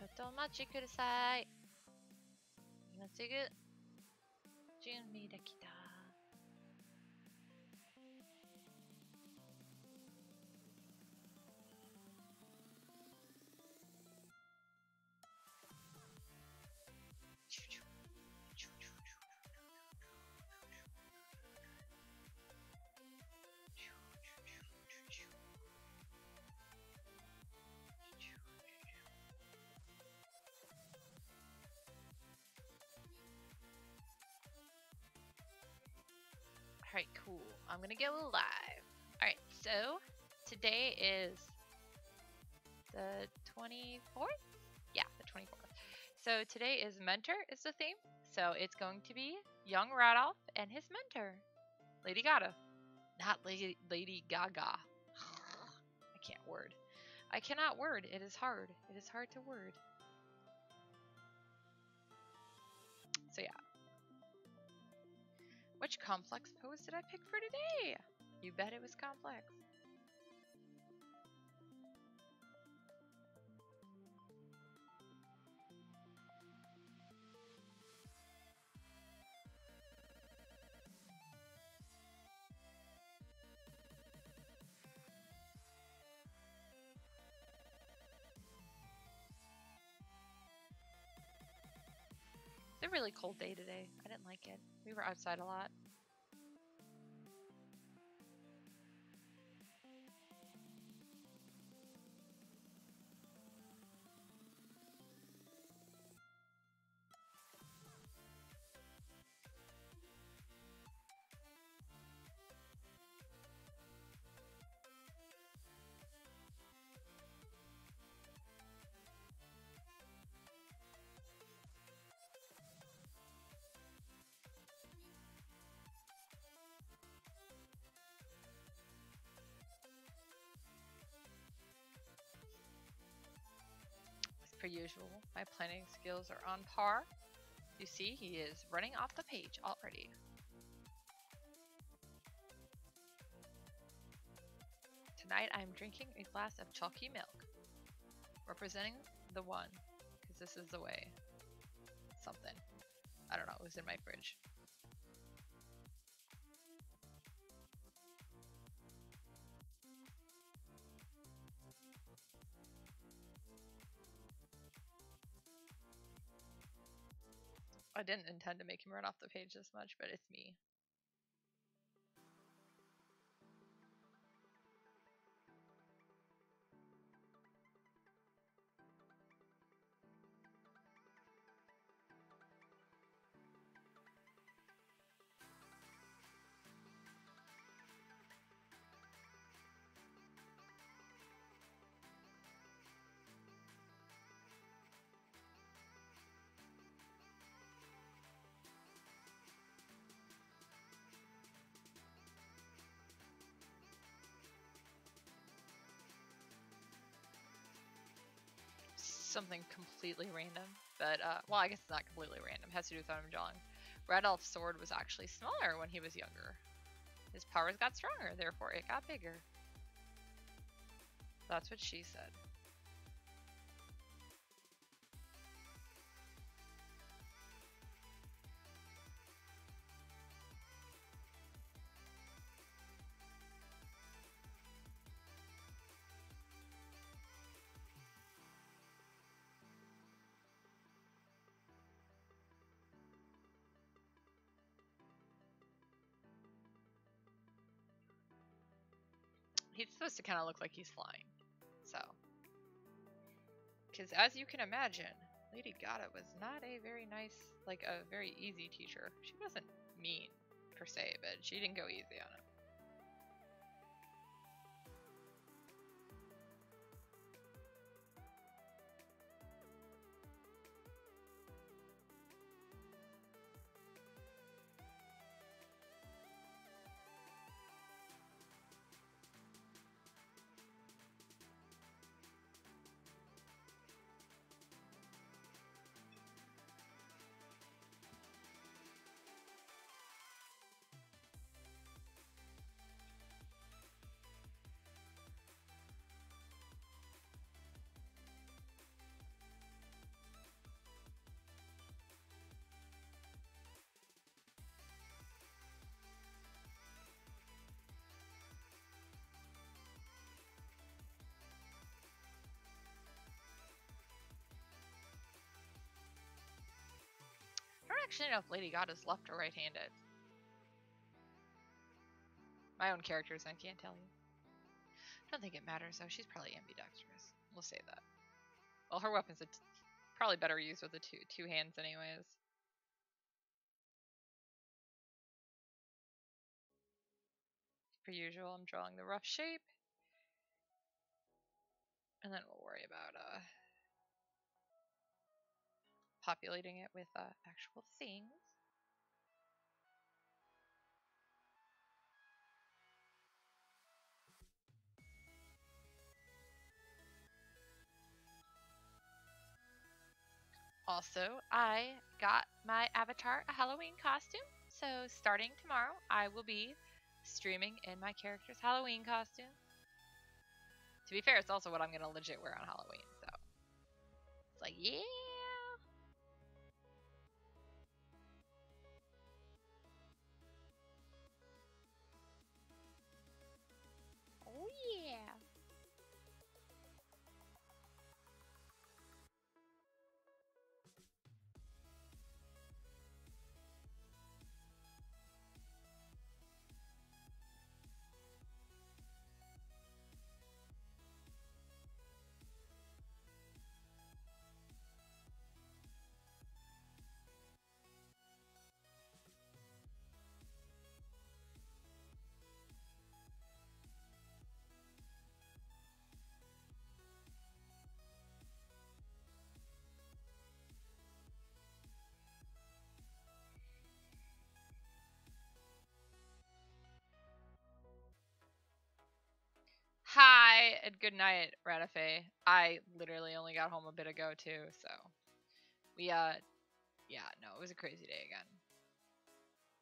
ちょっとお待ちください。今すぐ準備できた。Alright, cool. I'm gonna go live. Alright, so today is the 24th? Yeah, the 24th. So today is Mentor is the theme. So it's going to be young Radulf and his mentor, Lady Ghada. Not Lady Gaga. I can't word. I cannot word. It is hard. It is hard to word. So yeah. Which complex pose did I pick for today? You bet it was complex. It's a really cold day today. I didn't like it. We were outside a lot. Per usual, my planning skills are on par. You see, he is running off the page already. Tonight I'm drinking a glass of chalky milk, representing the one, because this is the way. Something. I don't know, it was in my fridge. I didn't intend to make him run off the page this much, but it's me. Something completely random, but well, I guess it's not completely random. It has to do with what I'm drawing. Radulf's sword was actually smaller when he was younger. His powers got stronger, therefore it got bigger. That's what she said. He's supposed to kind of look like he's flying, so. Because as you can imagine, Lady Ghada was not a very nice, like a very easy teacher. She wasn't mean, per se, but she didn't go easy on him. actually know if Lady Ghada's left or right-handed. My own characters, I can't tell you. I don't think it matters though. She's probably ambidextrous. We'll say that. Well, her weapon's probably better used with the two hands anyways. Per usual, I'm drawing the rough shape. And then we'll worry about populating it with actual things. Also, I got my avatar a Halloween costume. So starting tomorrow, I will be streaming in my character's Halloween costume. To be fair, it's also what I'm going to legit wear on Halloween, so it's like, yeah. Oh, yeah. Hi, and good night, Radulf. I literally only got home a bit ago, too, so. We, yeah, no, it was a crazy day again.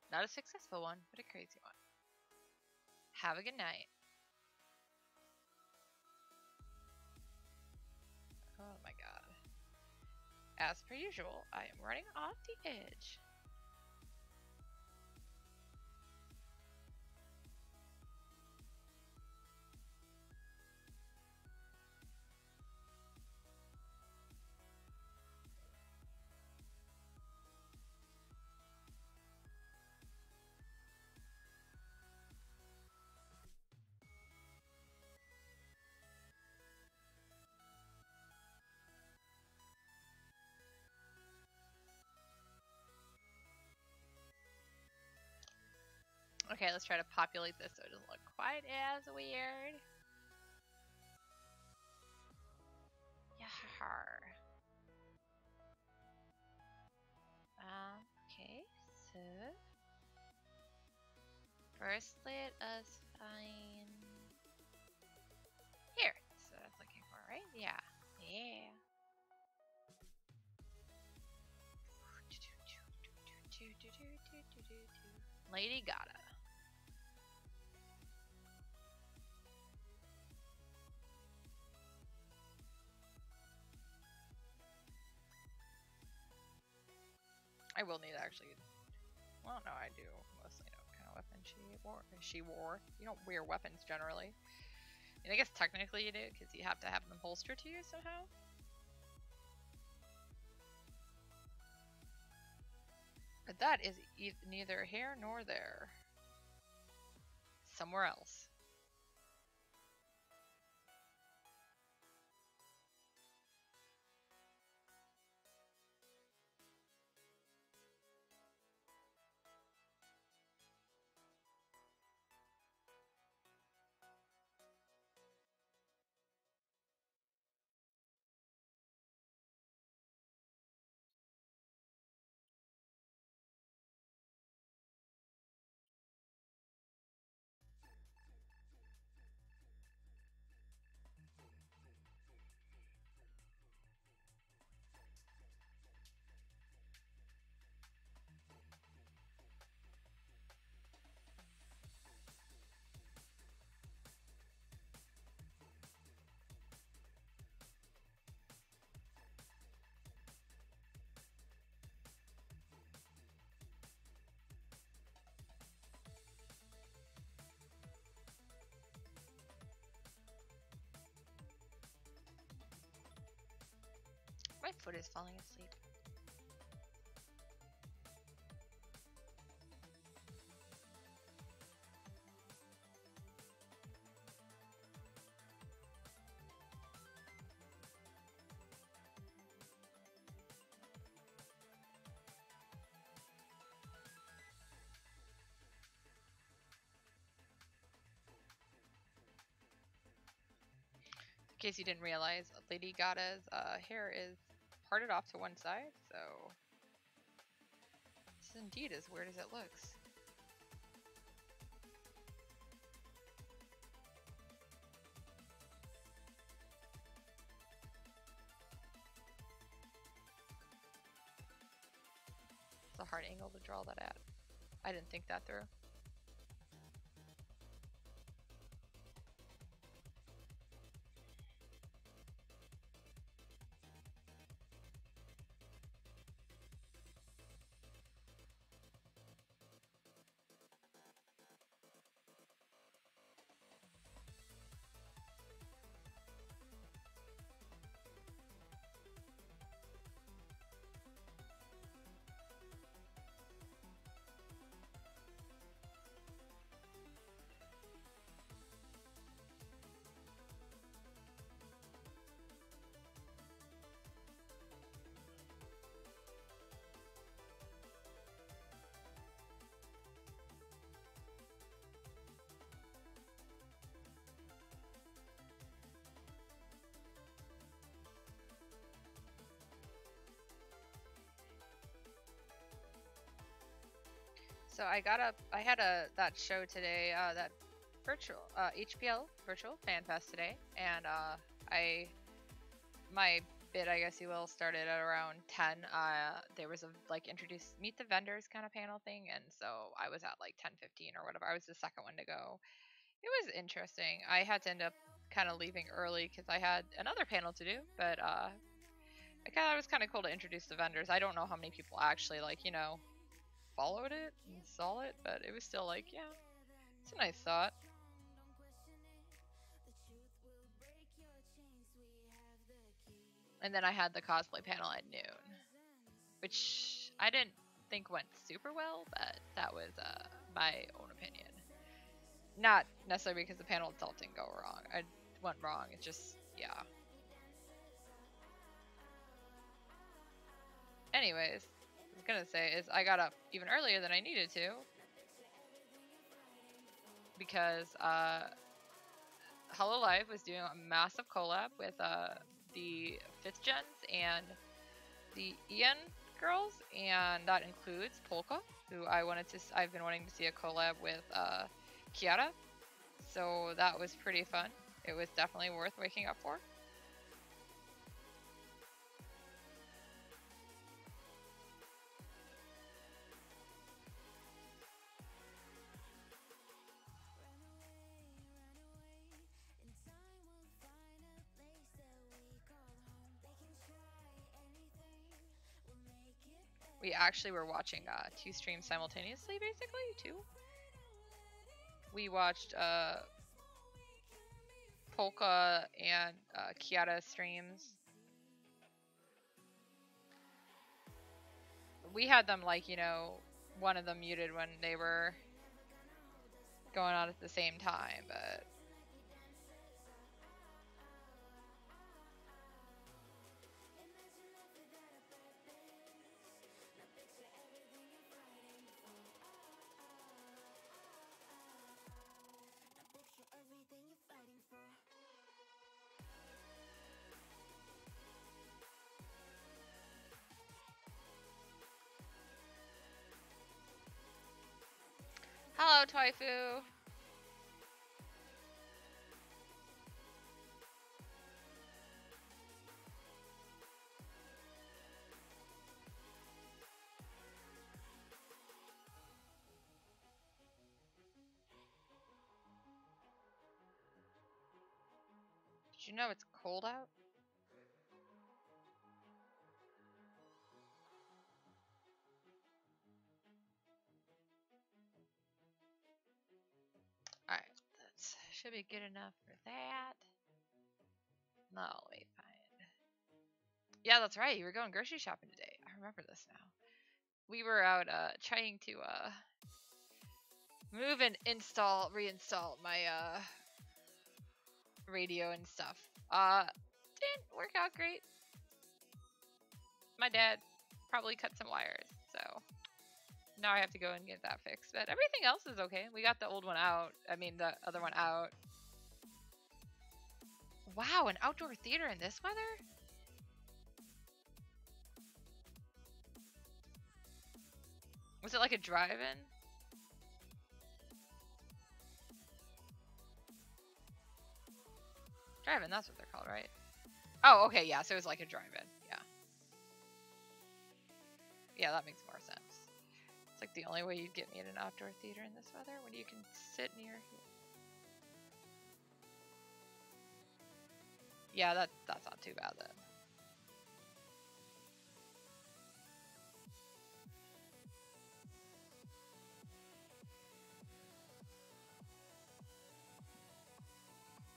Not a successful one, but a crazy one. Have a good night. Oh my god. As per usual, I am running off the edge. Okay, let's try to populate this so it doesn't look quite as weird. Yahar. Okay, so first let us find here. That's what I was looking for, right? Yeah. Yeah. Lady Ghada. I will need actually. Well, no, I do mostly know what kind of weapon she wore. You don't wear weapons generally. And I guess technically you do, because you have to have them holstered to you somehow. But that is neither here nor there. Somewhere else. My foot is falling asleep. case you didn't realize, Lady Ghada's hair is parted off to one side, so this is indeed as weird as it looks. It's a hard angle to draw that at. I didn't think that through. So I had that show today, that virtual HPL virtual fan fest today, and my bid, I guess you will, started at around 10. There was a introduce meet the vendors kind of panel thing, and so I was at like 10:15 or whatever. I was the second one to go. It was interesting. I had to end up kind of leaving early because I had another panel to do, but it was kind of cool to introduce the vendors. I don't know how many people actually followed it and saw it, but it was still yeah, it's a nice thought. And then I had the cosplay panel at noon, which I didn't think went super well, but that was my own opinion. Not necessarily because the panel itself didn't go wrong. I went wrong. It's just, yeah. Anyways, I was gonna say is I got up even earlier than I needed to because Hololive was doing a massive collab with the 5th gens and the Ian girls, and that includes Polka, who I've been wanting to see a collab with Ghada. So that was pretty fun. It was definitely worth waking up for. We actually were watching 2 streams simultaneously, basically, too. We watched Polka and Ghada streams. We had them one of them muted when they were going on at the same time, but hello, Toifu. Did you know it's cold out? Alright, that should be good enough for that. No, wait, fine. Yeah, that's right. You were going grocery shopping today. I remember this now. We were out trying to move and reinstall my radio and stuff. Didn't work out great. My dad probably cut some wires, so now I have to go and get that fixed. But everything else is okay. We got the old one out. I mean, the other one out. Wow, an outdoor theater in this weather? Was it like a drive-in? Drive-in, that's what they're called, right? Oh, okay, yeah, so it was like a drive-in, yeah. Yeah, that makes more sense. It's like the only way you'd get me in an outdoor theater in this weather, when you can sit near here. Yeah, that's not too bad then.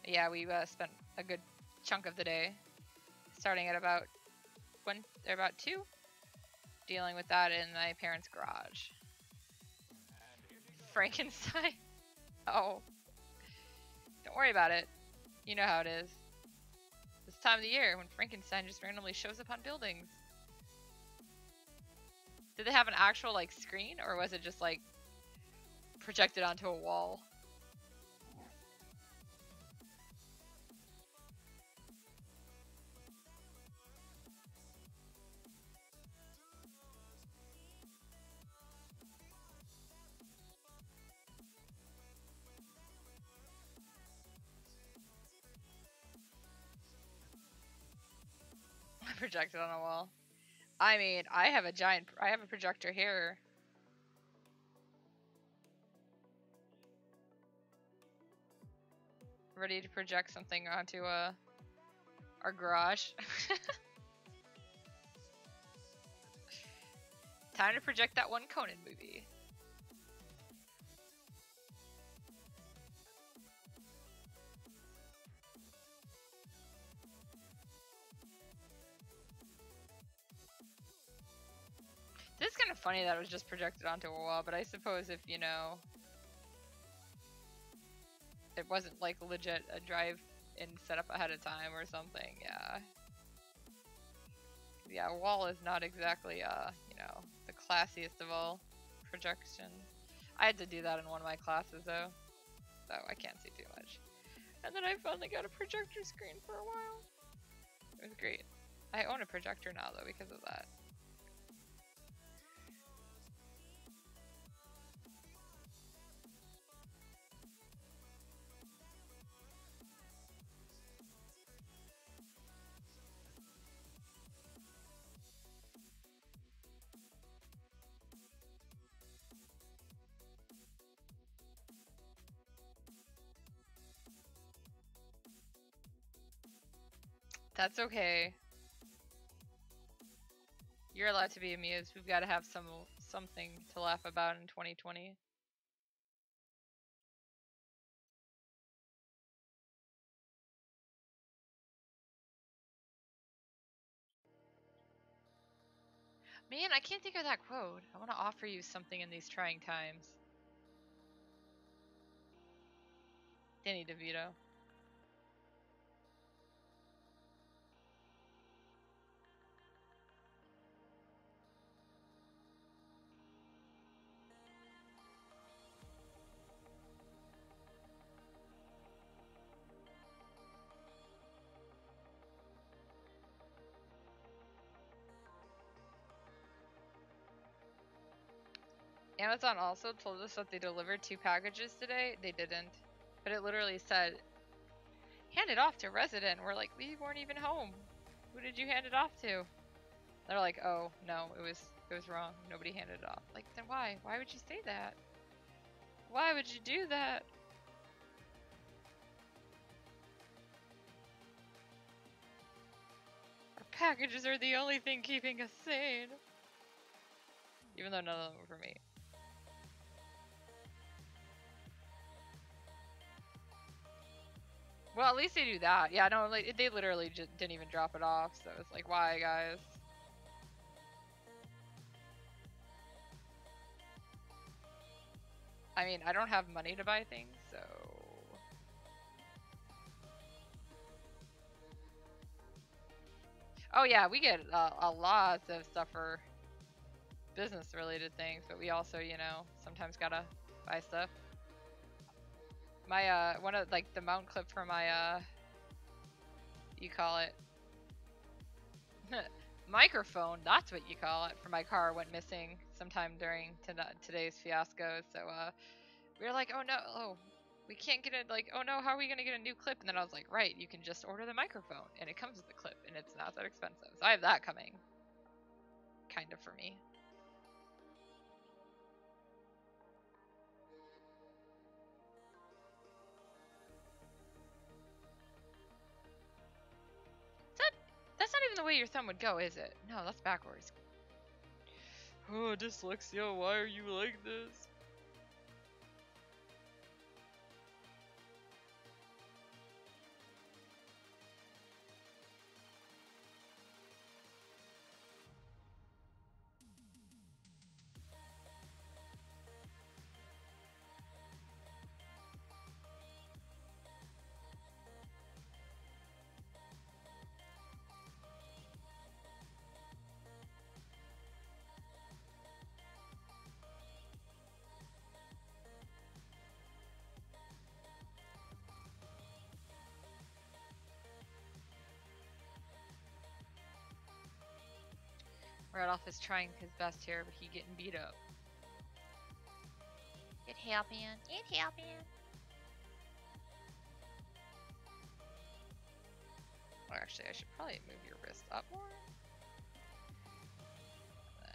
Yeah, we spent a good chunk of the day, starting at about 2, dealing with that in my parents' garage. Frankenstein? Oh. Don't worry about it. You know how it is. This time of the year when Frankenstein just randomly shows up on buildings. Did they have an actual like screen, or was it just like projected onto a wall? Projected on a wall. I mean, I have a projector here. Ready to project something onto our garage. Time to project that one Conan movie. This is kind of funny that it was just projected onto a wall, but I suppose if, you know, it wasn't like legit a drive-in set up ahead of time or something, yeah. Yeah, a wall is not exactly, you know, the classiest of all projections. I had to do that in one of my classes, though, so I can't see too much. And then I finally got a projector screen for a while. It was great. I own a projector now, though, because of that. That's okay. You're allowed to be amused. We've got to have something to laugh about in 2020. Man, I can't think of that quote. I want to offer you something in these trying times. Danny DeVito. Amazon also told us that they delivered 2 packages today. They didn't. But it literally said, hand it off to resident. We're like, we weren't even home. Who did you hand it off to? They're like, oh, no, it was wrong. Nobody handed it off. Like, then why? Why would you say that? Why would you do that? Our packages are the only thing keeping us sane. Even though none of them were for me. Well, at least they do that. Yeah, no, like, they literally just didn't even drop it off, so it's like, why, guys? I mean, I don't have money to buy things, so... Oh yeah, we get a lot of stuff for business-related things, but we also, you know, sometimes gotta buy stuff. My, one of, like, the mount clip for my, you call it. Microphone, that's what you call it. For my car went missing sometime during today's fiasco. So we were like, oh no, we can't get it. Like, oh no, how are we gonna get a new clip? And then I was like, right, you can just order the microphone, and it comes with the clip, and it's not that expensive. So I have that coming, kind of, for me. That's not even the way your thumb would go, is it? No, that's backwards. Oh, dyslexia, why are you like this? Radulf is trying his best here, but he getting beat up. It happened. It happened. Or actually, I should probably move your wrist up more. Then.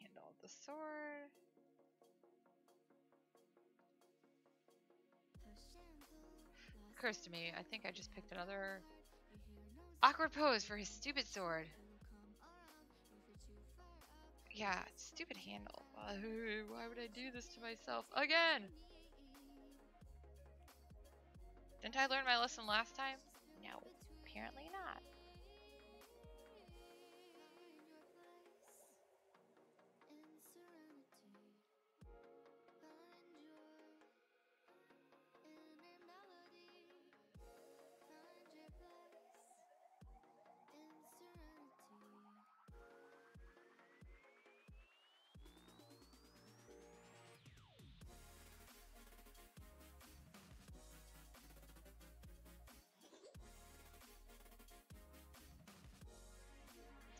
Handle the sword. Occurs to me, I think I just picked another awkward pose for his stupid sword. Yeah, stupid handle. Why would I do this to myself again? Didn't I learn my lesson last time? No, apparently not.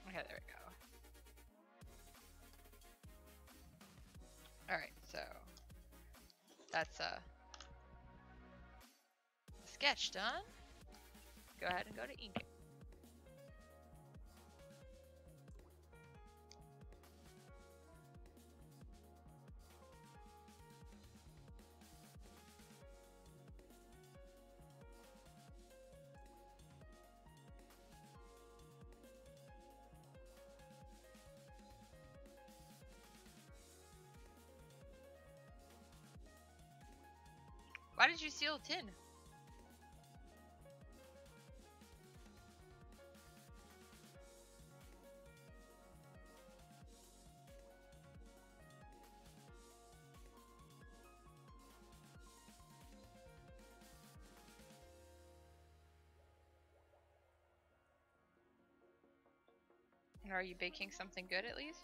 Okay, there we go. Alright, so that's sketch done. Go ahead and go to ink it. Why did you seal tin? And are you baking something good at least?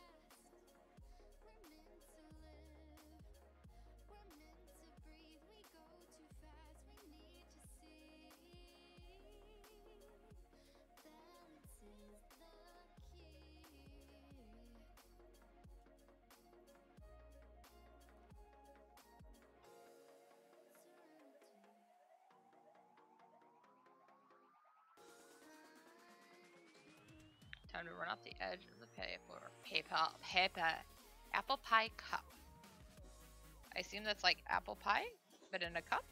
Time to run off the edge of the paper. Apple pie cup. I assume that's like apple pie, but in a cup?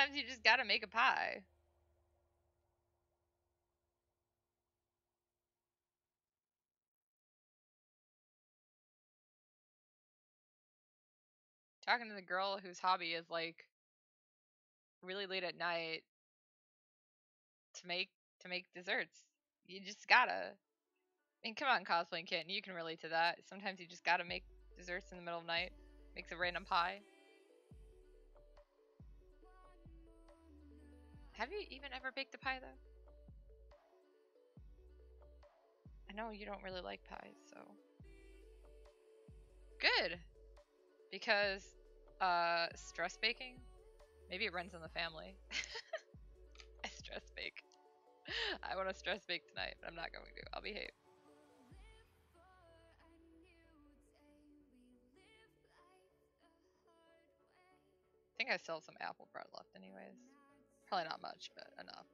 Sometimes you just gotta make a pie. Talking to the girl whose hobby is like really late at night to make desserts. You just gotta. I mean, come on, cosplaying kitten, you can relate to that. Sometimes you just gotta make desserts in the middle of the night. Makes a random pie. Have you even ever baked a pie though? I know you don't really like pies, so good. Because stress baking? Maybe it runs in the family. I stress bake. I want to stress bake tonight, but I'm not going to. I'll behave. I think I still have some apple bread left anyways. Probably not much, but enough.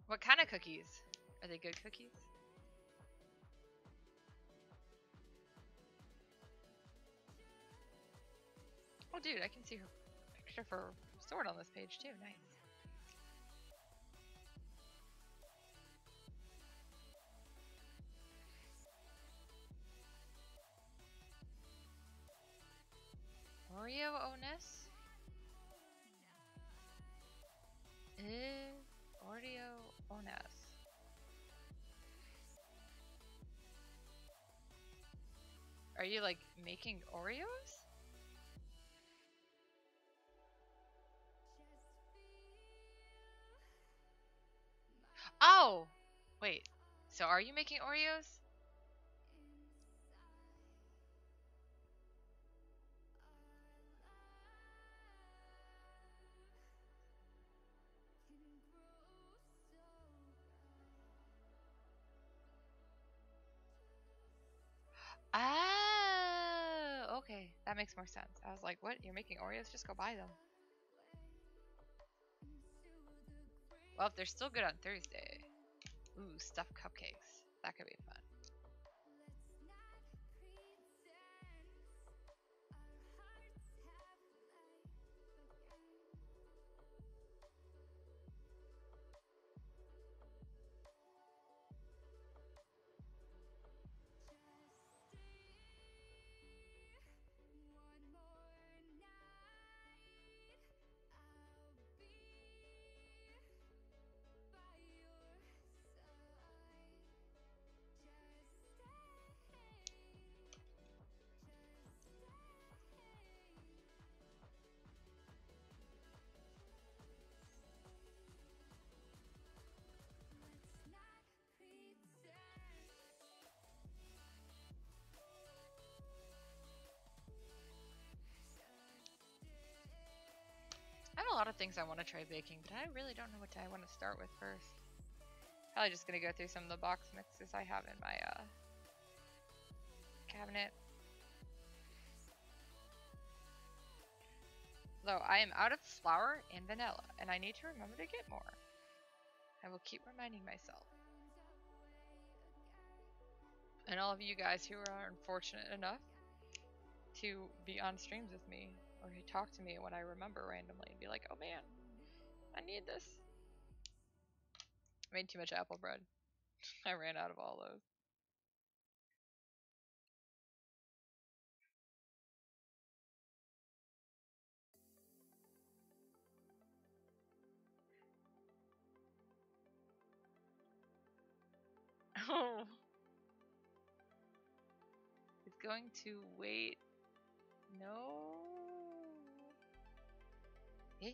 What kind of cookies? Are they good cookies? Oh dude, I can see her picture for sword on this page too. Nice. Oreo Oness? Oreo Oness. Are you like making Oreos? Oh! Wait. So are you making Oreos? Oh, okay. That makes more sense. I was like, what? You're making Oreos? Just go buy them. Well, if they're still good on Thursday. Ooh, stuffed cupcakes. That could be fun. I have a lot of things I want to try baking, but I really don't know what I want to start with first. Probably just going to go through some of the box mixes I have in my cabinet. Though I am out of flour and vanilla, and I need to remember to get more. I will keep reminding myself. And all of you guys who are unfortunate enough to be on streams with me, or who talk to me when I remember randomly and be like, oh man, I need this. I made too much apple bread. I ran out of all those. Oh. It's going to wait. No. Eh?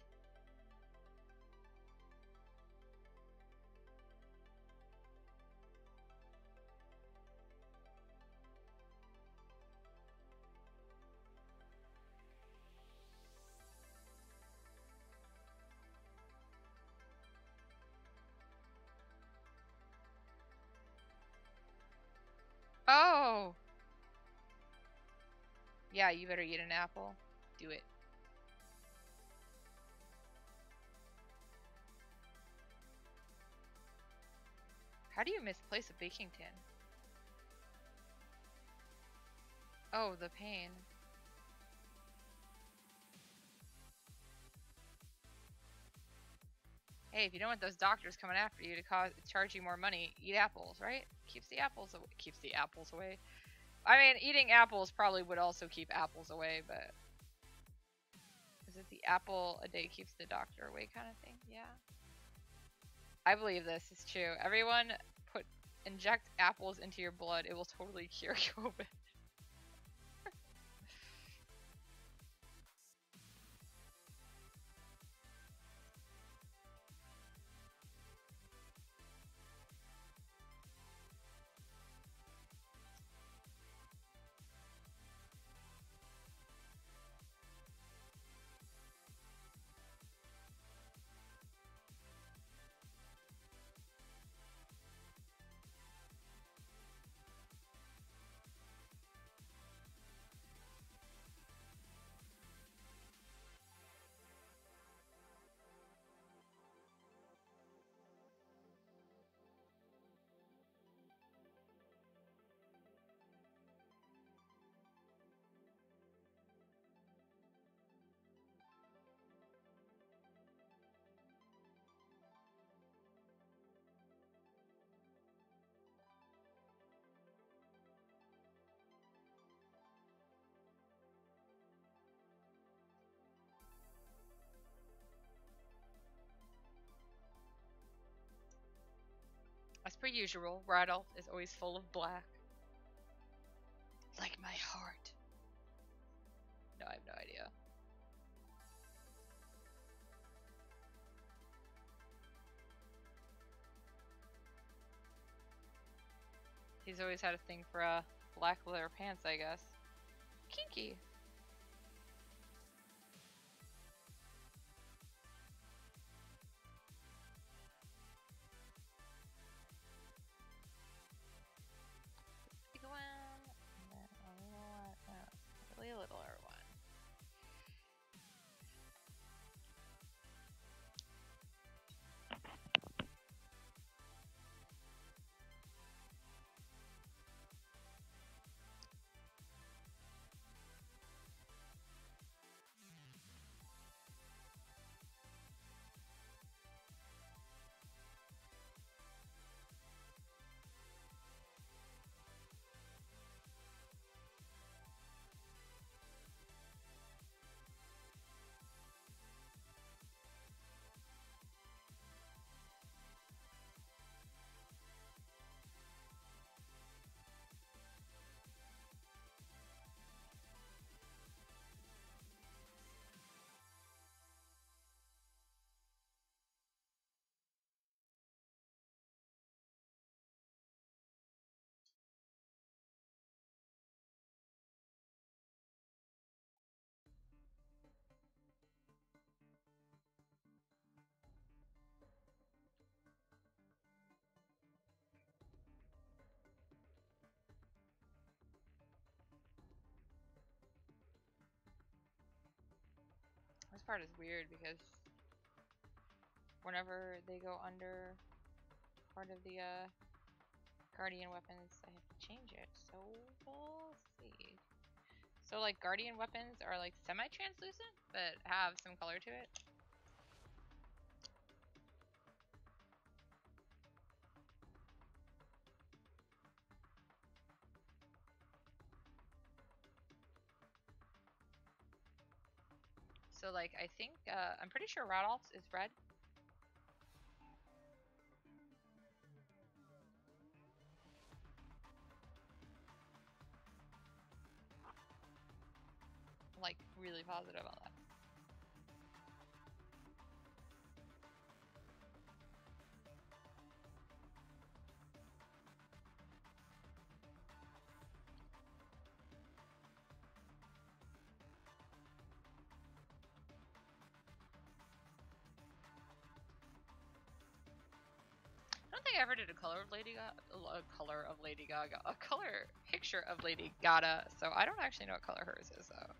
Oh! Yeah, you better eat an apple. Do it. How do you misplace a baking tin? Oh, the pain. Hey, if you don't want those doctors coming after you to charge you more money, eat apples, right? Keeps the apples away. Keeps the apples away. I mean, eating apples probably would also keep apples away, but is it the apple a day keeps the doctor away kind of thing? Yeah. I believe this is true. Everyone inject apples into your blood. It will totally cure COVID. As per usual, Radulf is always full of black. Like my heart. No, I have no idea. He's always had a thing for black leather pants, I guess. Kinky. Big one, and then a little one, really littler one. This part is weird because whenever they go under part of the guardian weapons, I have to change it. So we'll see. So like guardian weapons are like semi-translucent, but have some color to it. So like I think I'm pretty sure Radulf's is red. I'm like really positive on that. I don't think I ever did a color of Lady Gaga, a color picture of Lady Ghada, so I don't actually know what color hers is though.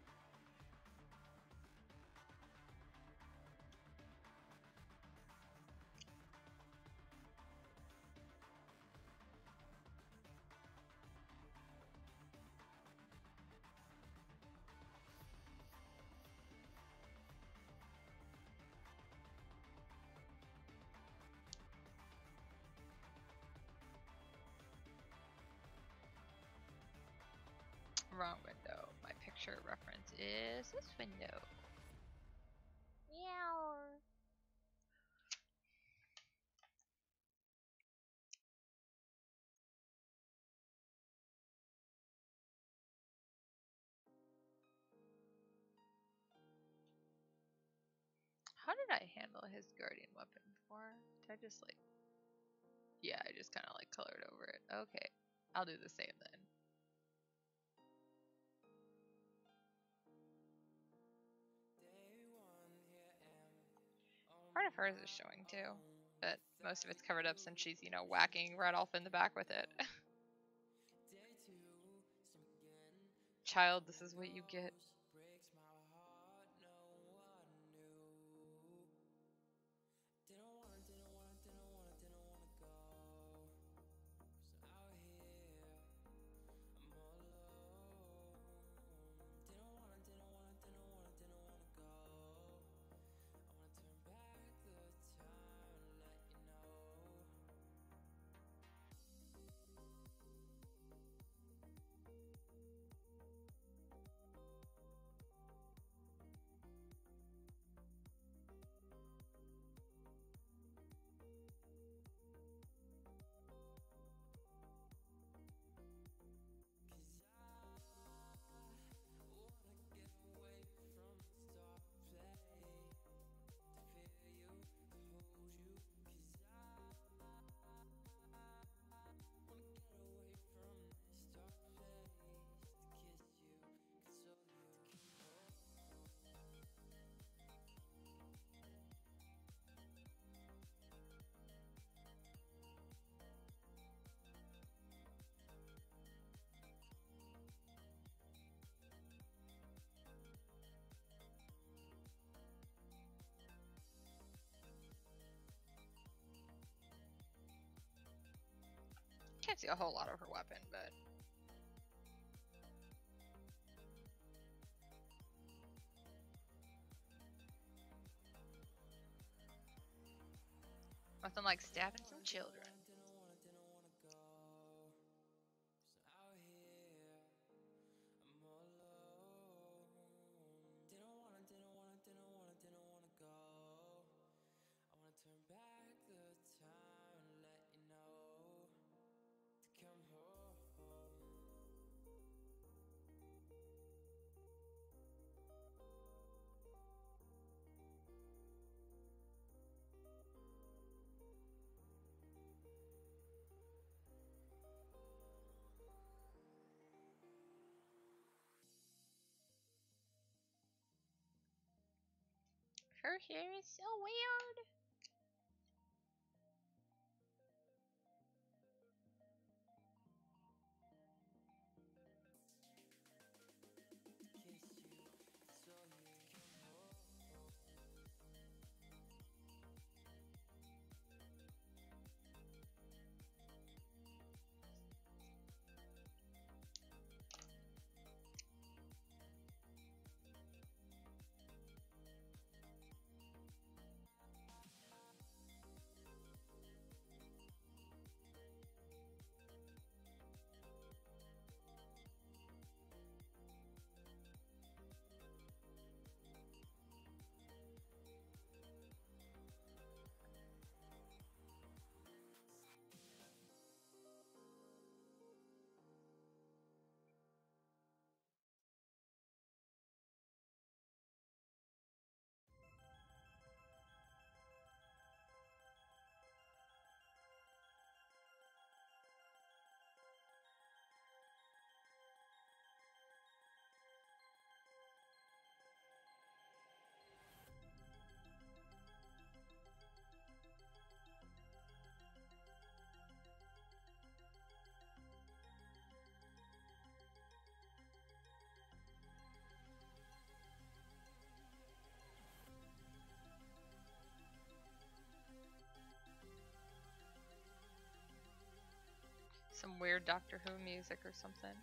wrong window. My picture reference is this window. Meow. How did I handle his guardian weapon before? Did I just like... Yeah, I just kind of like colored over it. Okay, I'll do the same then. Part of hers is showing too, but most of it's covered up since she's, you know, whacking Radulf in the back with it. Child, this is what you get. Can't see a whole lot of her weapon, but... Nothing like stabbing some children. Her hair is so weird. Some weird Doctor Who music or something.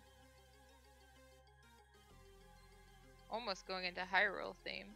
Almost going into Hyrule theme.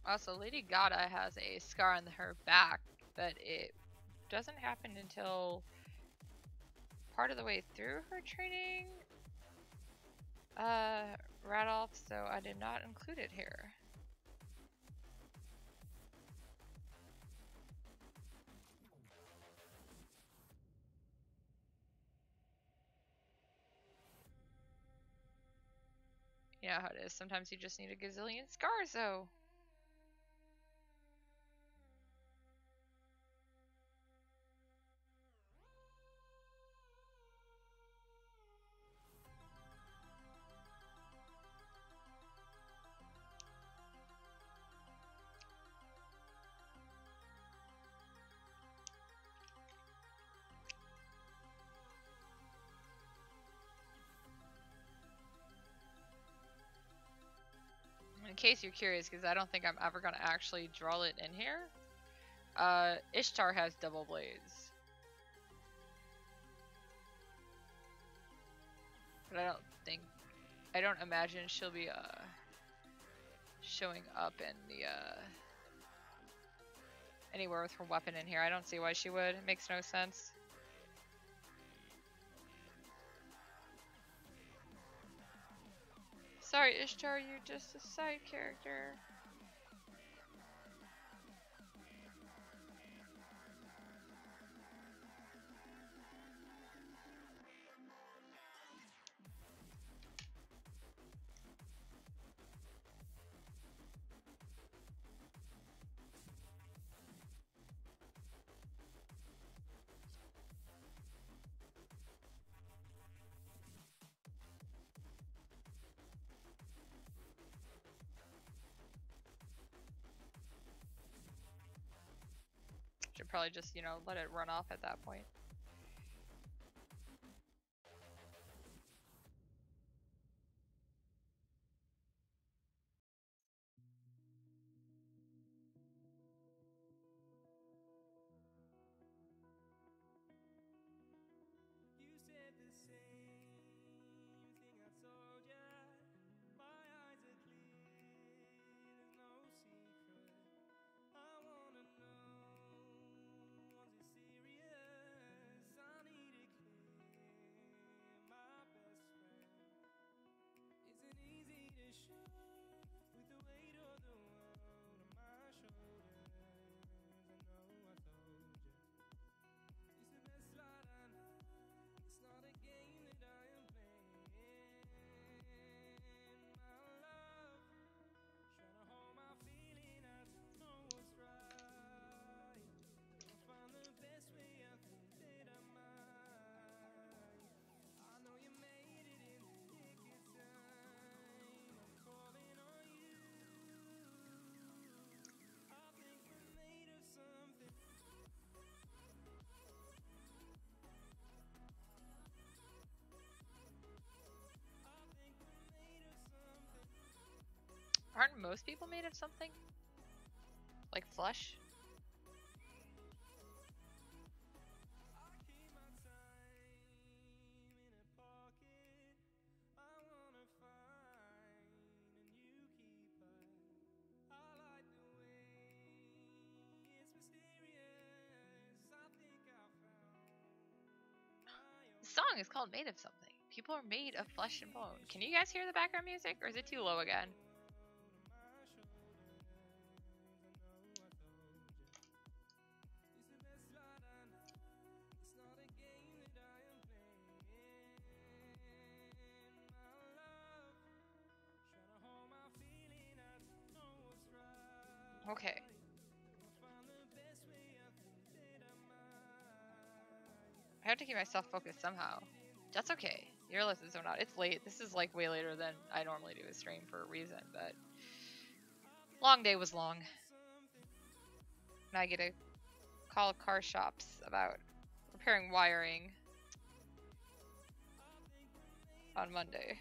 Also, Lady Ghada has a scar on her back, but it doesn't happen until part of the way through her training. Radulf, so I did not include it here. You know how it is. Sometimes you just need a gazillion scars, though. In case you're curious, because I don't think I'm ever going to actually draw it in here, Ishtar has double blades. But I don't imagine she'll be, showing up in the, anywhere with her weapon in here. I don't see why she would. It makes no sense. Sorry, Ishtar, you're just a side character. Should probably just, you know, let it run off at that point. Aren't most people made of something? Like flesh? The song is called Made of Something. People are made of flesh and bone. Can you guys hear the background music, or is it too low again? Okay. I have to keep myself focused somehow. That's okay. You're listening to out. It's late. This is like way later than I normally do a stream for a reason, but long day was long. And I get to call car shops about repairing wiring on Monday.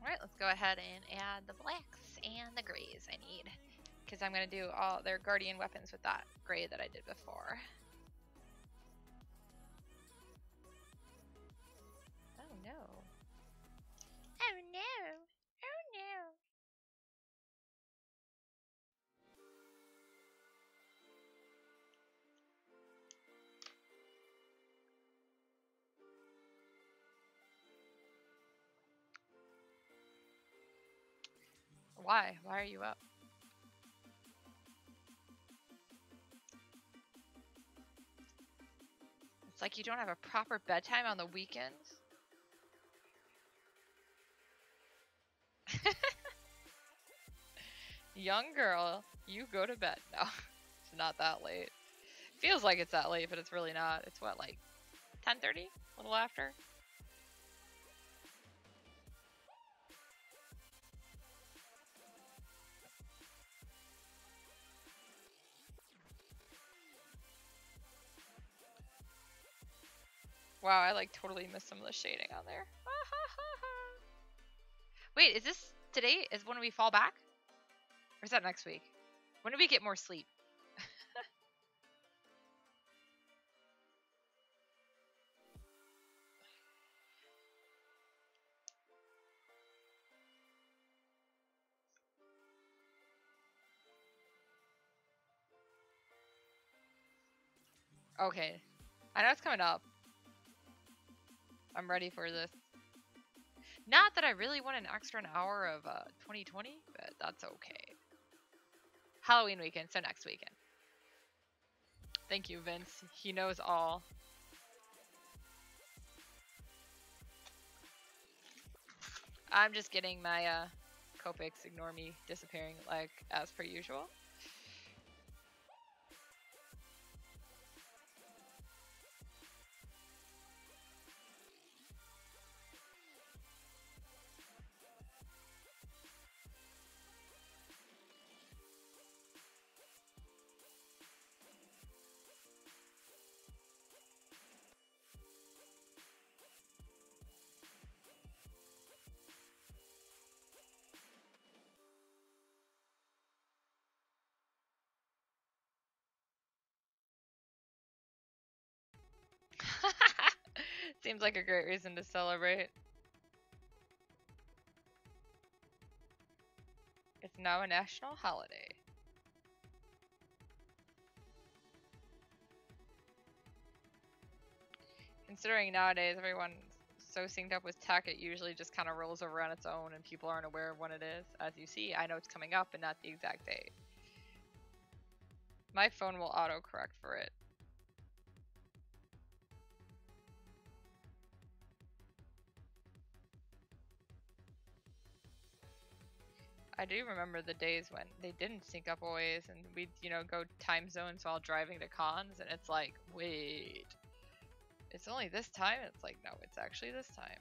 Alright, let's go ahead and add the blacks and the grays I need. Because I'm going to do all their guardian weapons with that gray that I did before. Oh no. Oh no. Oh no. Why? Why are you up? It's like you don't have a proper bedtime on the weekends. Young girl, you go to bed. No, it's not that late. Feels like it's that late, but it's really not. It's what, like 10:30? A little after? Wow, I like totally missed some of the shading on there. Wait, is this today? Is when we fall back? Or is that next week? When do we get more sleep? Okay. I know it's coming up. I'm ready for this. Not that I really want an extra hour of 2020, but that's okay. Halloween weekend, so next weekend. Thank you, Vince. He knows all. I'm just getting my Copics ignore me disappearing like as per usual. Seems like a great reason to celebrate. It's now a national holiday. Considering nowadays everyone's so synced up with tech, it usually just kind of rolls over on its own and people aren't aware of when it is. As you see, I know it's coming up and not the exact date. My phone will autocorrect for it. I do remember the days when they didn't sync up always and we'd, you know, go time zones while driving to cons and it's like, wait, it's only this time? It's like, no, it's actually this time.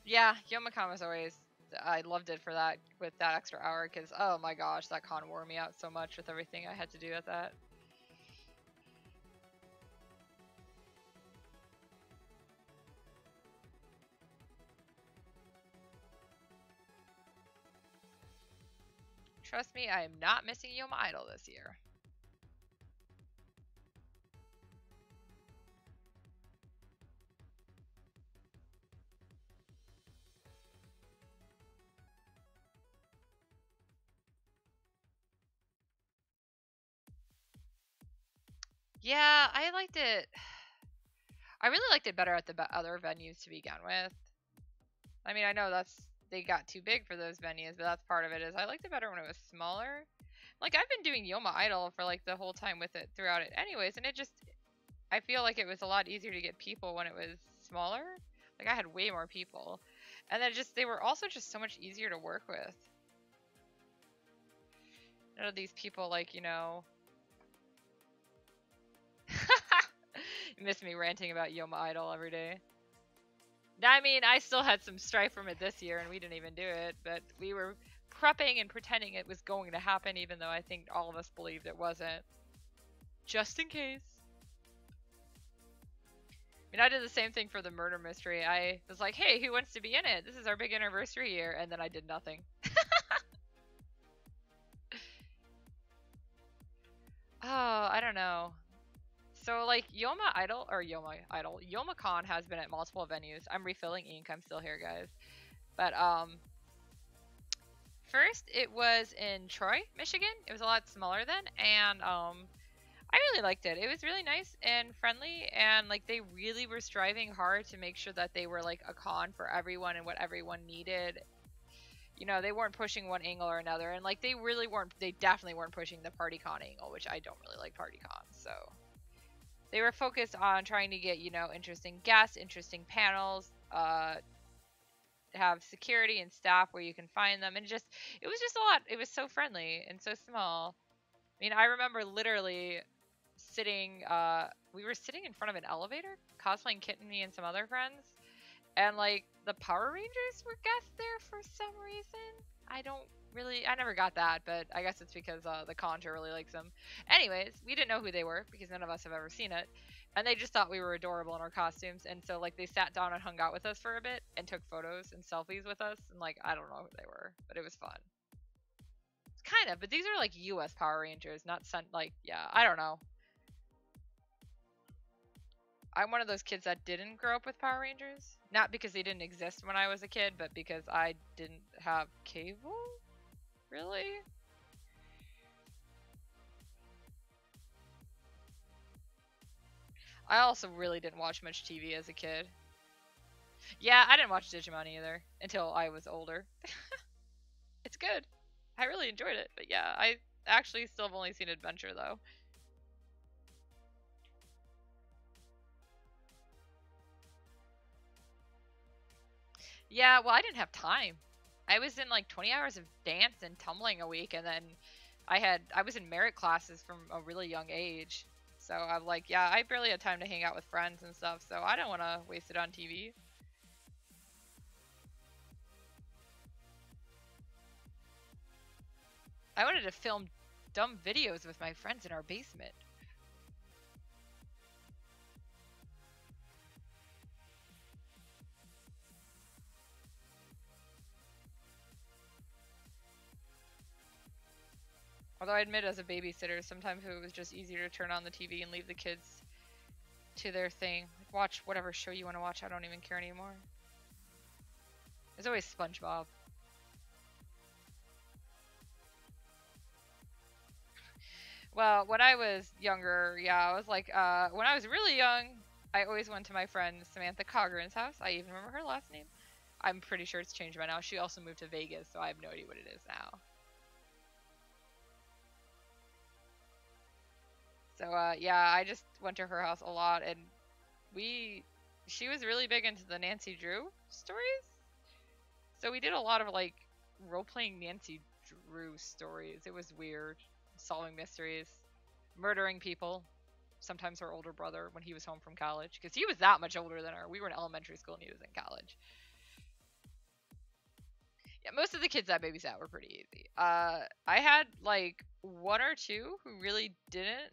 Yeah, Youmacon was always, I loved it for that, with that extra hour, because, oh my gosh, that con wore me out so much with everything I had to do at that. Trust me, I am not missing Yoma Idol this year. Yeah, I liked it. I really liked it better at the other venues to begin with. I mean, I know they got too big for those venues, but that's part of it. Is I liked it better when it was smaller. Like I've been doing Yoma Idol for like the whole time with it throughout it, anyways, and I feel like it was a lot easier to get people when it was smaller. Like I had way more people, and then they were also just so much easier to work with. None of these people like, you know. You miss me ranting about Yoma Idol every day. I mean, I still had some strife from it this year, and we didn't even do it, but we were prepping and pretending it was going to happen, even though I think all of us believed it wasn't. Just in case. I mean, I did the same thing for the murder mystery. I was like, hey, who wants to be in it? This is our big anniversary year, and then I did nothing. Oh, I don't know. So, like, YomaCon has been at multiple venues. I'm refilling ink. I'm still here, guys. But, first it was in Troy, Michigan. It was a lot smaller then, and, I really liked it. It was really nice and friendly, and, like, they really were striving hard to make sure that they were, like, a con for everyone and what everyone needed. You know, they weren't pushing one angle or another, and, like, they definitely weren't pushing the party con angle, which I don't really like party cons, so. They were focused on trying to get, you know, interesting guests, interesting panels, have security and staff where you can find them, and it was just a lot. It was so friendly and so small. I mean, I remember literally we were sitting in front of an elevator, cosplaying Kitten, me, and some other friends, and, like, the Power Rangers were guests there for some reason. I never got that, but I guess it's because the Conjure really likes them. Anyways, we didn't know who they were because none of us have ever seen it. And they just thought we were adorable in our costumes. And so, like, they sat down and hung out with us for a bit and took photos and selfies with us. And, like, I don't know who they were, but it was fun. Kind of, but these are, like, US Power Rangers, not yeah, I don't know. I'm one of those kids that didn't grow up with Power Rangers. Not because they didn't exist when I was a kid, but because I didn't have cable? Really? I also really didn't watch much TV as a kid. Yeah, I didn't watch Digimon either until I was older. It's good. I really enjoyed it, but yeah, I actually still have only seen Adventure though. Yeah, well, I didn't have time. I was in like 20 hours of dance and tumbling a week, and then I was in merit classes from a really young age. So I'm like, yeah, I barely had time to hang out with friends and stuff, so I don't want to waste it on TV. I wanted to film dumb videos with my friends in our basement. Although I admit, as a babysitter, sometimes it was just easier to turn on the TV and leave the kids to their thing. Like, watch whatever show you want to watch. I don't even care anymore. There's always SpongeBob. Well, when I was younger, yeah, I was like, when I was really young, I always went to my friend Samantha Cogran's house. I even remember her last name. I'm pretty sure it's changed by now. She also moved to Vegas, so I have no idea what it is now. So, yeah, I just went to her house a lot, and she was really big into the Nancy Drew stories. So we did a lot of, like, role-playing Nancy Drew stories. It was weird. Solving mysteries. Murdering people. Sometimes her older brother when he was home from college. Because he was that much older than her. We were in elementary school and he was in college. Yeah, most of the kids I babysat were pretty easy. I had, like, one or two who really didn't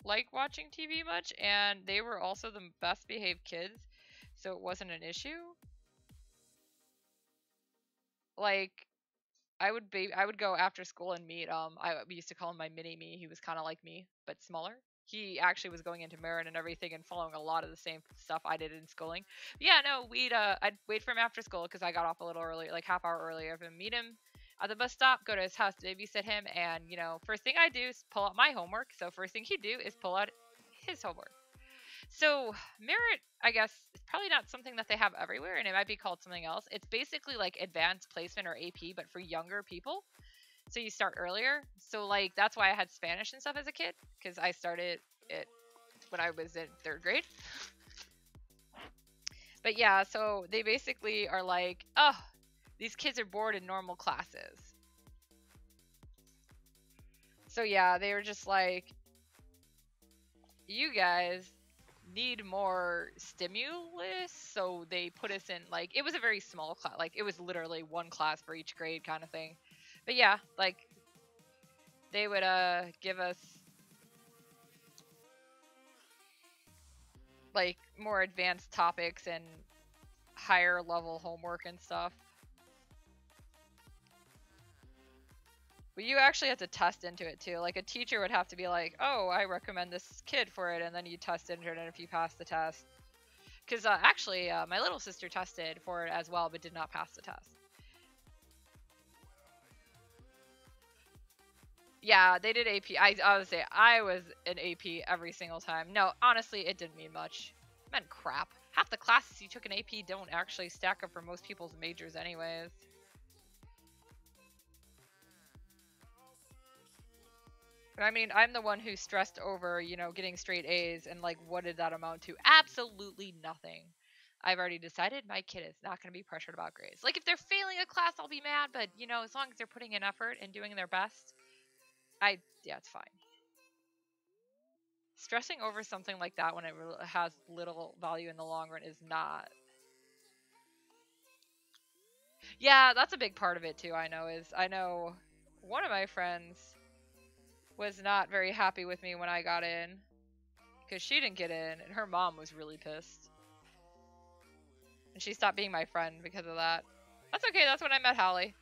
like watching TV much, and they were also the best behaved kids, so it wasn't an issue. Like, I would go after school and meet we used to call him my mini me. He was kind of like me but smaller. He actually was going into Marin and everything and following a lot of the same stuff I did in schooling. But yeah, no, I'd wait for him after school because I got off a little early, like half hour earlier. I'd meet him at the bus stop, go to his house to babysit him, and you know, first thing I do is pull out my homework. So first thing he'd do is pull out his homework. So merit, I guess, is probably not something that they have everywhere, and it might be called something else. It's basically like advanced placement or AP, but for younger people. So you start earlier. So like that's why I had Spanish and stuff as a kid, because I started it when I was in 3rd grade. But yeah, so they basically are like, oh, these kids are bored in normal classes. So yeah, they were just like, you guys need more stimulus, so they put us in, like, it was a very small class, like it was literally one class for each grade kind of thing. But yeah, like they would give us like more advanced topics and higher level homework and stuff. But you actually have to test into it too. Like a teacher would have to be like, oh, I recommend this kid for it, and then you test into it, and if you pass the test. Because actually, my little sister tested for it as well, but did not pass the test. Yeah, they did AP. I would say I was an AP every single time. No, honestly, it didn't mean much. It meant crap. Half the classes you took in AP don't actually stack up for most people's majors anyways. But I mean, I'm the one who stressed over, you know, getting straight A's, and like, what did that amount to? Absolutely nothing. I've already decided my kid is not going to be pressured about grades. Like, if they're failing a class, I'll be mad, but, you know, as long as they're putting in effort and doing their best, yeah, it's fine. Stressing over something like that when it has little value in the long run is not. Yeah, that's a big part of it too. I know one of my friends was not very happy with me when I got in because she didn't get in, and her mom was really pissed, and she stopped being my friend because of that. That's okay. That's when I met Hallie.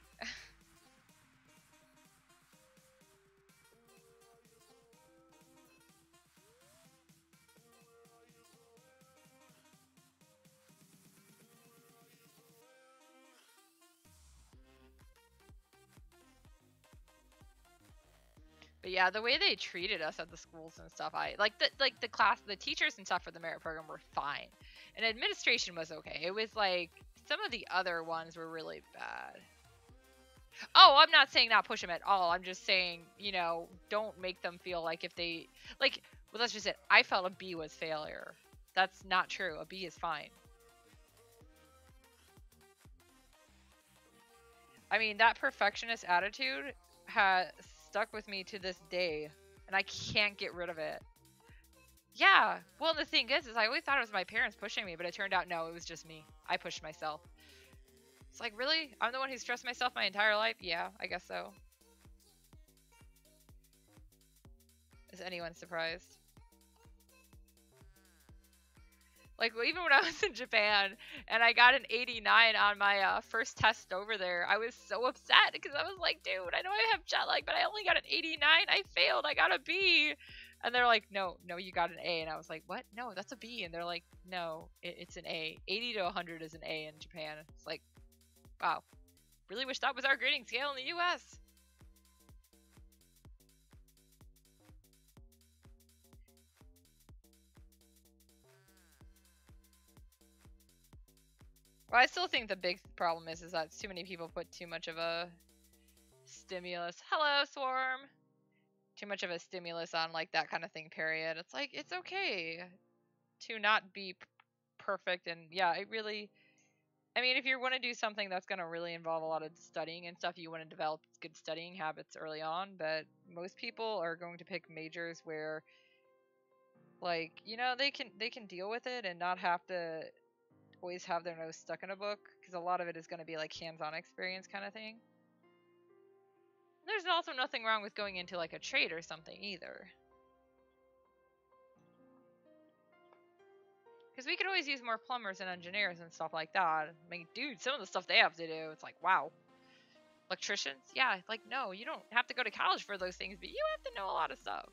But yeah, the way they treated us at the schools and stuff, I like the class, the teachers and stuff for the merit program were fine, and administration was okay. It was like some of the other ones were really bad. Oh, I'm not saying not push them at all. I'm just saying, you know, don't make them feel like if they like. Well, that's just it. I felt a B was failure. That's not true. A B is fine. I mean, that perfectionist attitude has stuck with me to this day, and I can't get rid of it. Yeah. Well, the thing is I always thought it was my parents pushing me, but it turned out no, it was just me. I pushed myself. It's like, really? I'm the one who stressed myself my entire life? Yeah, I guess so. Is anyone surprised? Like, even when I was in Japan and I got an 89 on my first test over there, I was so upset because I was like, dude, I know I have jet lag, but I only got an 89. I failed. I got a B. And they're like, no, you got an A. And I was like, what? No, that's a B. And they're like, no, it's an A. 80 to 100 is an A in Japan. It's like, wow. Really wish that was our grading scale in the US. Well, I still think the big problem is that too many people put too much of a stimulus. Hello, Swarm. Too much of a stimulus on like that kind of thing, period. It's like, it's okay to not be perfect. And yeah, it really, I mean, if you want to do something that's going to really involve a lot of studying and stuff, you want to develop good studying habits early on. But most people are going to pick majors where, like, you know, they can deal with it and not have to always have their nose stuck in a book, because a lot of it is going to be like hands-on experience kind of thing. There's also nothing wrong with going into like a trade or something either. Because we could always use more plumbers and engineers and stuff like that. I mean, dude, some of the stuff they have to do, it's like, wow. Electricians? Yeah, like, no, you don't have to go to college for those things, but you have to know a lot of stuff.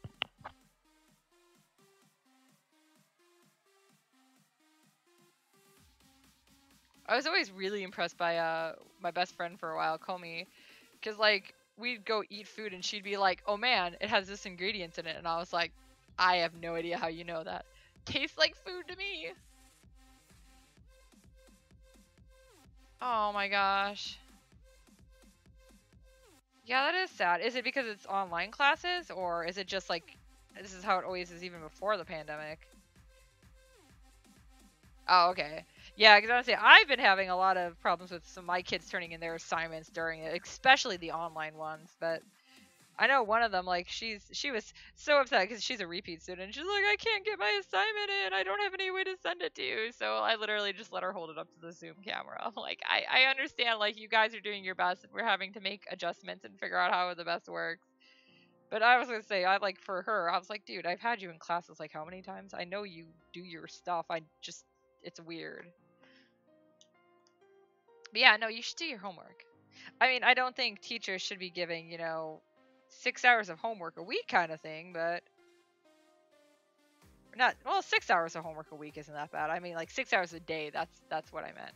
I was always really impressed by my best friend for a while, Comey, because like we'd go eat food and she'd be like, "Oh man, it has this ingredients in it," and I was like, "I have no idea how you know that. Tastes like food to me." Oh my gosh. Yeah, that is sad. Is it because it's online classes, or is it just like this is how it always is even before the pandemic? Oh, okay. Yeah, because honestly, I've been having a lot of problems with some of my kids turning in their assignments during it, especially the online ones. But I know one of them, like, she was so upset because she's a repeat student. She's like, I can't get my assignment in. I don't have any way to send it to you. So I literally just let her hold it up to the Zoom camera. I'm like, I understand, like, you guys are doing your best and we're having to make adjustments and figure out how the best works. But I was gonna say, I like for her, I was like, dude, I've had you in classes like how many times? I know you do your stuff. It's weird. But yeah, no, you should do your homework. I mean, I don't think teachers should be giving, 6 hours of homework a week kind of thing, but not, well, 6 hours of homework a week isn't that bad. I mean, like 6 hours a day, that's what I meant.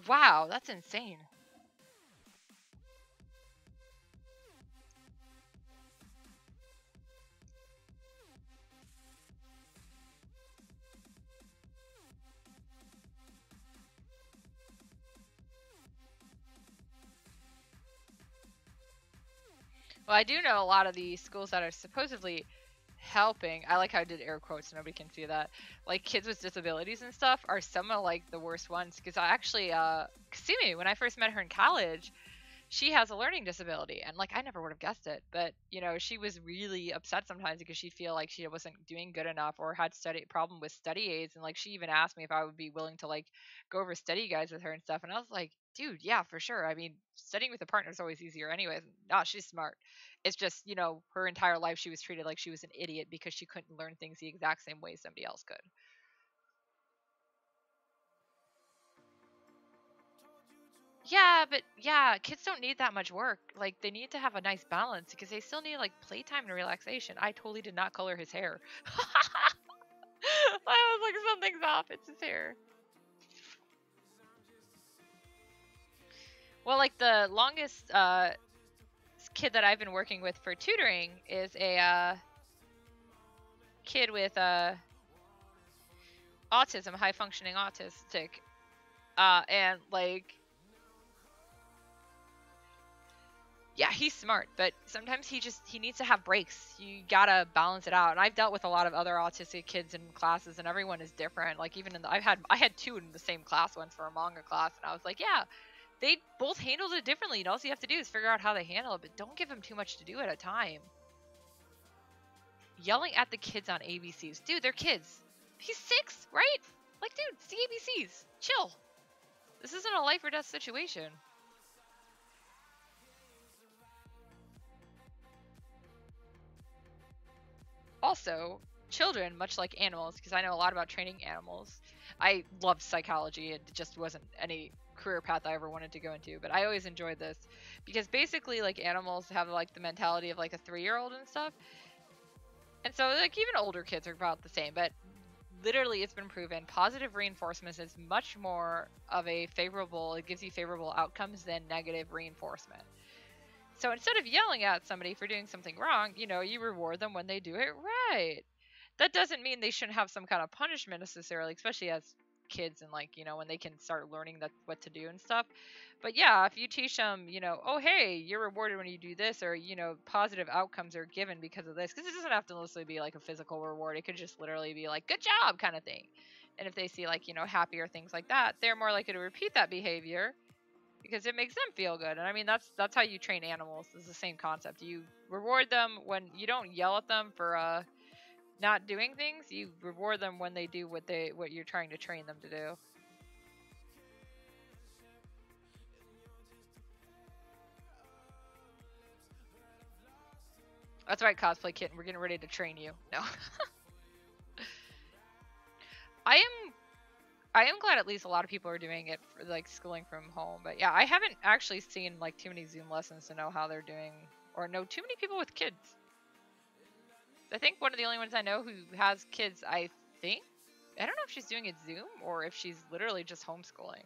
Wow, that's insane. Well, I do know a lot of the schools that are supposedly helping. I like how I did air quotes, so nobody can see that. Like kids with disabilities and stuff are some of like the worst ones. Because I actually, Kasumi, when I first met her in college, she has a learning disability, and like I never would have guessed it, but she was really upset sometimes because she'd feel like she wasn't doing good enough or had study problem with study aids, and like she even asked me if I would be willing to like go over study guides with her and stuff, and I was like, dude, yeah, for sure. I mean, studying with a partner is always easier anyways. Nah, she's smart. It's just her entire life she was treated like she was an idiot because she couldn't learn things the exact same way somebody else could. Yeah, but yeah, kids don't need that much work. Like they need to have a nice balance because they still need like playtime and relaxation. I totally did not color his hair. I was like, something's off. It's his hair. Well, like the longest kid that I've been working with for tutoring is a kid with autism, high functioning autistic, and like yeah, he's smart, but sometimes he needs to have breaks. You gotta balance it out. And I've dealt with a lot of other autistic kids in classes, and everyone is different. Like even I had two in the same class once for a manga class, and I was like, yeah, they both handled it differently. And all you have to do is figure out how they handle it, but don't give them too much to do at a time. Yelling at the kids on ABCs, dude, they're kids. He's 6, right? Like, dude, it's the ABCs. Chill. This isn't a life or death situation. Also, children, much like animals, because I know a lot about training animals. I loved psychology. It just wasn't any career path I ever wanted to go into, but I always enjoyed this because basically, like, animals have like the mentality of like a 3-year-old and stuff. And so, like, even older kids are about the same, but literally it's been proven positive reinforcement is much more of a favorable, it gives you favorable outcomes than negative reinforcement. So instead of yelling at somebody for doing something wrong, you reward them when they do it right. That doesn't mean they shouldn't have some kind of punishment necessarily, especially as kids and like, when they can start learning what to do and stuff. But yeah, if you teach them, oh, hey, you're rewarded when you do this, or, positive outcomes are given because of this, because it doesn't have to necessarily be like a physical reward. It could just literally be like, good job kind of thing. And if they see like, happier things like that, they're more likely to repeat that behavior because it makes them feel good. And I mean, that's how you train animals. It's the same concept. You reward them when you don't yell at them for not doing things. You reward them when they do what you're trying to train them to do. That's right, cosplay kitten. We're getting ready to train you. No. I am glad at least a lot of people are doing it for like schooling from home. But yeah, I haven't actually seen like too many Zoom lessons to know how they're doing or know too many people with kids. I think one of the only ones I know who has kids, I think. I don't know if she's doing it Zoom or if she's literally just homeschooling.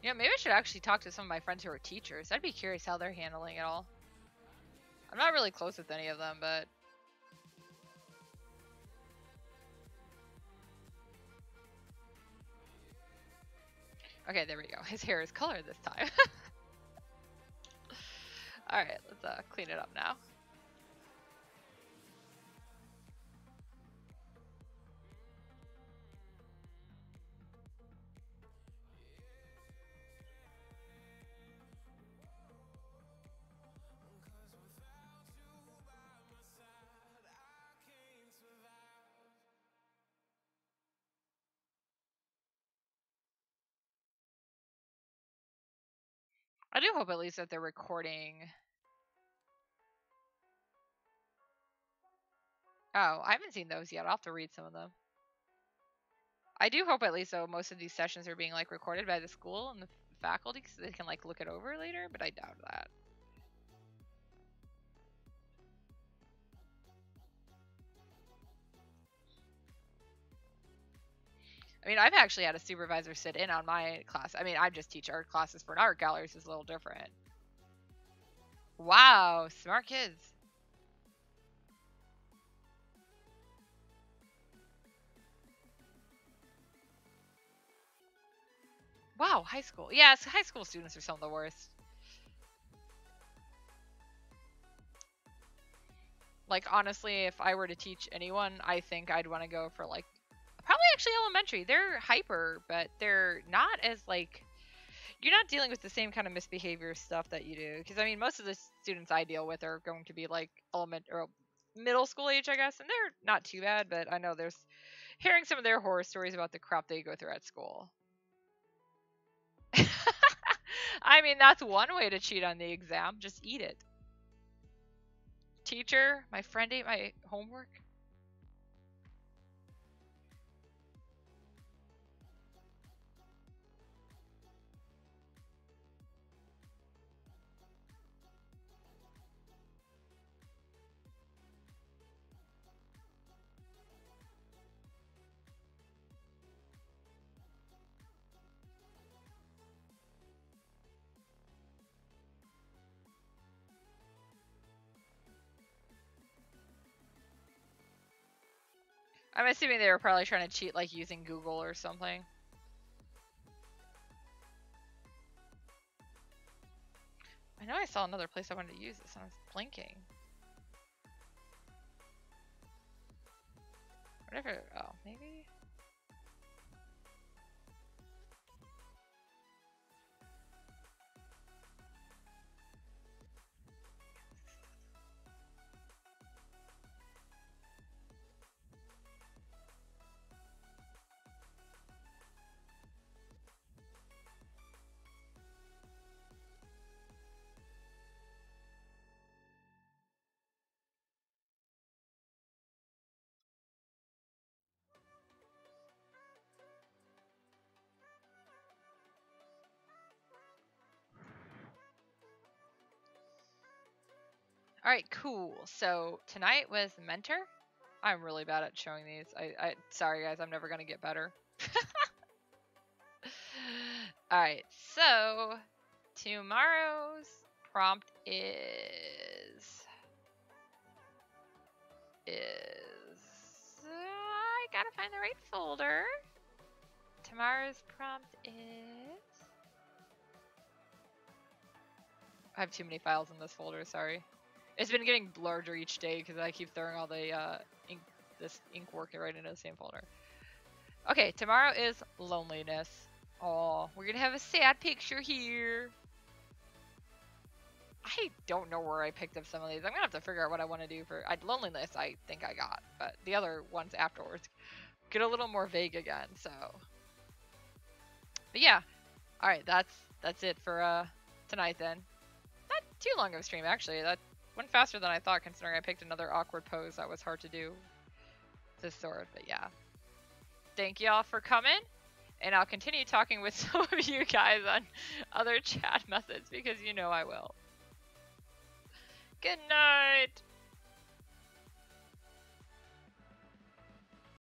Yeah, maybe I should actually talk to some of my friends who are teachers. I'd be curious how they're handling it all. I'm not really close with any of them, but... Okay, there we go. His hair is colored this time. Alright, let's clean it up now. I do hope at least that they're recording. Oh, I haven't seen those yet. I'll have to read some of them. I do hope at least though most of these sessions are being like recorded by the school and the faculty so they can like look it over later, but I doubt that. I mean, I've actually had a supervisor sit in on my class. I mean, I just teach art classes for an art gallery, so it's a little different. Wow, smart kids. Wow, high school. Yes, high school students are some of the worst. Like, honestly, if I were to teach anyone, I think I'd want to go for, like, probably actually elementary. They're hyper, but they're not as, like, you're not dealing with the same kind of misbehavior stuff that you do. Because, I mean, most of the students I deal with are going to be, like, or middle school age, I guess, and they're not too bad, but I know there's hearing some of their horror stories about the crap they go through at school. I mean, that's one way to cheat on the exam. Just eat it. Teacher, my friend ate my homework. I'm assuming they were probably trying to cheat, like, using Google or something. I know I saw another place I wanted to use this, and I was blinking. Whatever. Oh, maybe? Alright, cool. So, tonight was Mentor. I'm really bad at showing these. Sorry guys, I'm never gonna get better. Alright, so tomorrow's prompt is I gotta find the right folder. Tomorrow's prompt is I have too many files in this folder, sorry. It's been getting larger each day because I keep throwing all the ink work right into the same folder. Okay, tomorrow is loneliness. Oh, we're gonna have a sad picture here. I don't know where I picked up some of these. I'm gonna have to figure out what I want to do for loneliness. I think I got, but the other ones afterwards get a little more vague again. So, but yeah, all right, that's it for tonight then. Not too long of a stream actually. That went faster than I thought, considering I picked another awkward pose that was hard to do. This sword, but yeah. Thank y'all for coming, and I'll continue talking with some of you guys on other chat methods because you know I will. Good night!